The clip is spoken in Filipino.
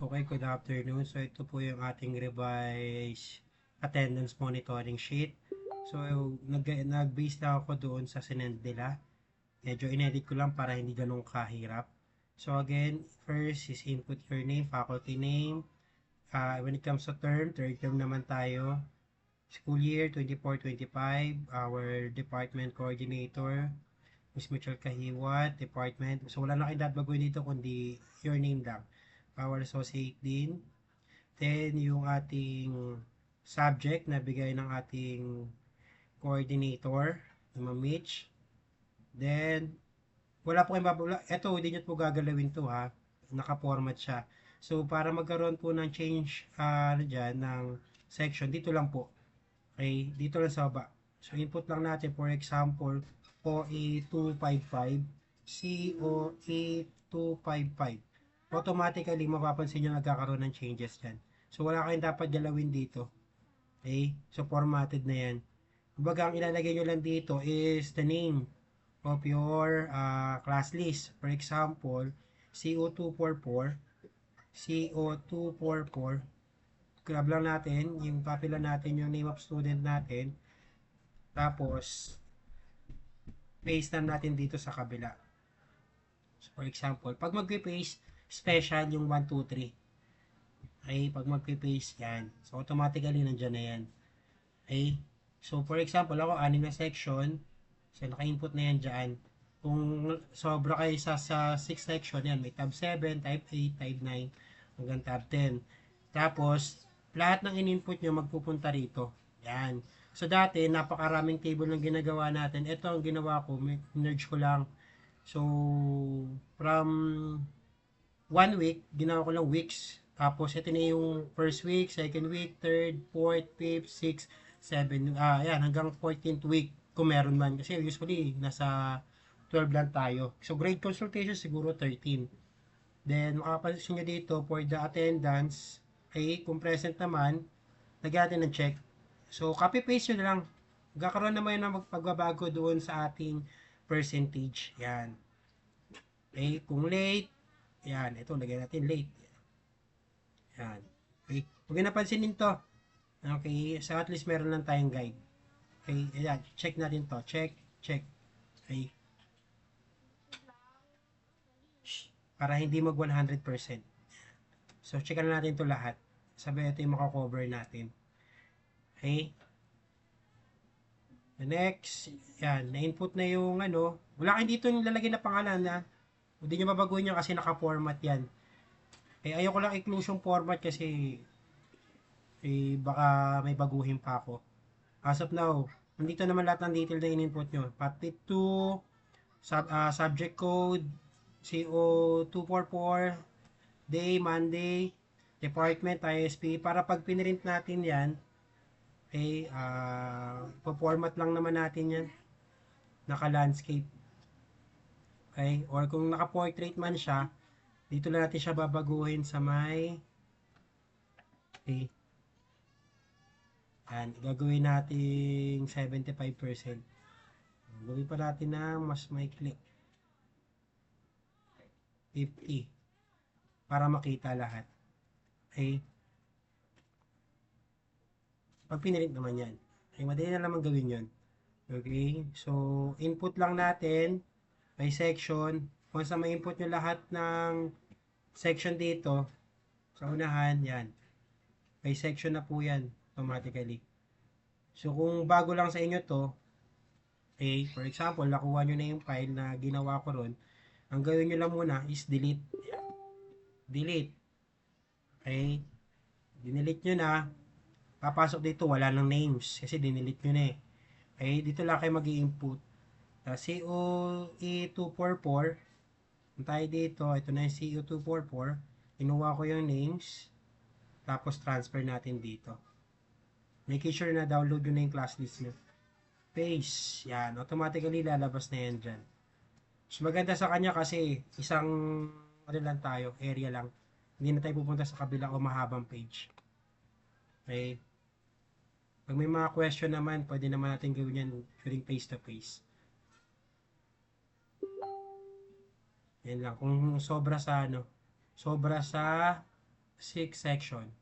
Okay, good afternoon. So ito po yung ating revised attendance monitoring sheet. So nag-base na ako doon sa sinend nila. Medyo inedit ko lang para hindi ganun kahirap. So again, first is input your name, faculty name. When it comes to term, third term naman tayo. School year 24-25, our department coordinator, Miss Mitchell Kahiwat, department. So wala na kayong baguhin dito kundi your name lang. Our associate din. Then, yung ating subject na bigay ng ating coordinator, na Ma'am Mitch. Then, wala po kayong babula. Ito, hindi nyo po gagalawin to ha. Naka-format siya. So, para magkaroon po ng change dyan, ng section, dito lang po. Okay, dito lang sa baba. So, input lang natin, for example, OA255, COA255. Automatically, mapapansin nyo nagkakaroon ng changes dyan. So, wala kayong dapat galawin dito. Okay? So, formatted na yan. Kumbaga, ang ilalagay nyo lang dito is the name of your class list. For example, CO244, CO244, grab lang natin, yung copy lang natin yung name of student natin, tapos, paste lang natin dito sa kabila. So, for example, pag mag-paste, special yung 1, 2, 3. Okay, pag mag-paste yan. So, automatically, nandyan na yan. Okay? So, for example, ako, 6 na section. So, naka-input na yan dyan. Kung sobra kayo sa 6 section, yan, may tab 7, tab 8, tab 9, hanggang tab 10. Tapos, lahat ng in-input nyo magpupunta rito. Yan. So, dati, napakaraming table ng ginagawa natin. Ito ang ginawa ko, merge ko lang. So, from 1 week, ginawa ko lang weeks. Tapos, ito na yung first week, second week, third, fourth, fifth, sixth, 7, yan, hanggang 14th week kung meron man. Kasi usually, nasa 12 lang tayo. So, grade consultation siguro 13. Then, makapansin nyo dito, for the attendance, ay kung present naman, lagyan natin ng check. So, copy-paste nyo na lang. Magkakaroon naman yun ng pagbabago doon sa ating percentage. Yan. Okay, kung late, yan, ito, lagyan natin late. Yan. Okay, huwag nyo napansinin to. Okay, so at least meron lang tayong guide. Okay, ayan, check natin to. Check, check. Okay, para hindi mag 100%. So, checkan natin to lahat. Sabi ito yung makakover natin. Okay, the next, yan, na-input na yung ano, wala kayo dito yung lalagay na pangalan na, hindi nyo babaguhin yan kasi naka-format yan. Eh, ayoko lang inclusion format kasi baka may baguhin pa ako. As of now, nandito naman lahat ng detail na in-input nyo. Pathway 2, subject code, CO244, day, Monday, department, ISP. Para pag pinrint natin yan, okay, po-format lang naman natin yan. Naka-landscape. Okay? Or kung naka-portrait man siya, dito lang natin siya babaguhin sa may okay. Yan, gagawin natin 75%. Gawin pa natin na mas maikli. 50. Para makita lahat. Okay? Pag pinilit naman yan. Okay, madali na naman gawin yon. Okay? So, input lang natin by section. Once na ma-input nyo lahat ng section dito, sa unahan, yan. By section na po yan, automatically. So, kung bago lang sa inyo to, okay, for example, nakuha nyo na yung file na ginawa ko ron, ang gawin nyo lang muna is delete. Yan. Delete. Okay? Dinelete nyo na, papasok dito, wala nang names kasi dinelete nyo na eh. Okay, dito lang kayo mag-i-input. COE244, tayo dito, ito na yung COE244, kinuha ko yung names, tapos transfer natin dito. Making sure na download nyo na yung class list nyo. Paste, yan, automatically lalabas na yan dyan. So, maganda sa kanya kasi isang ano lang tayo, area lang. Hindi na tayo pupunta sa kabila o mahabang page. Okay? Pag may mga question naman, pwede naman natin gawin yan during face-to-face. Yan lang. Kung sobra sa ano, sobra sa 6 section.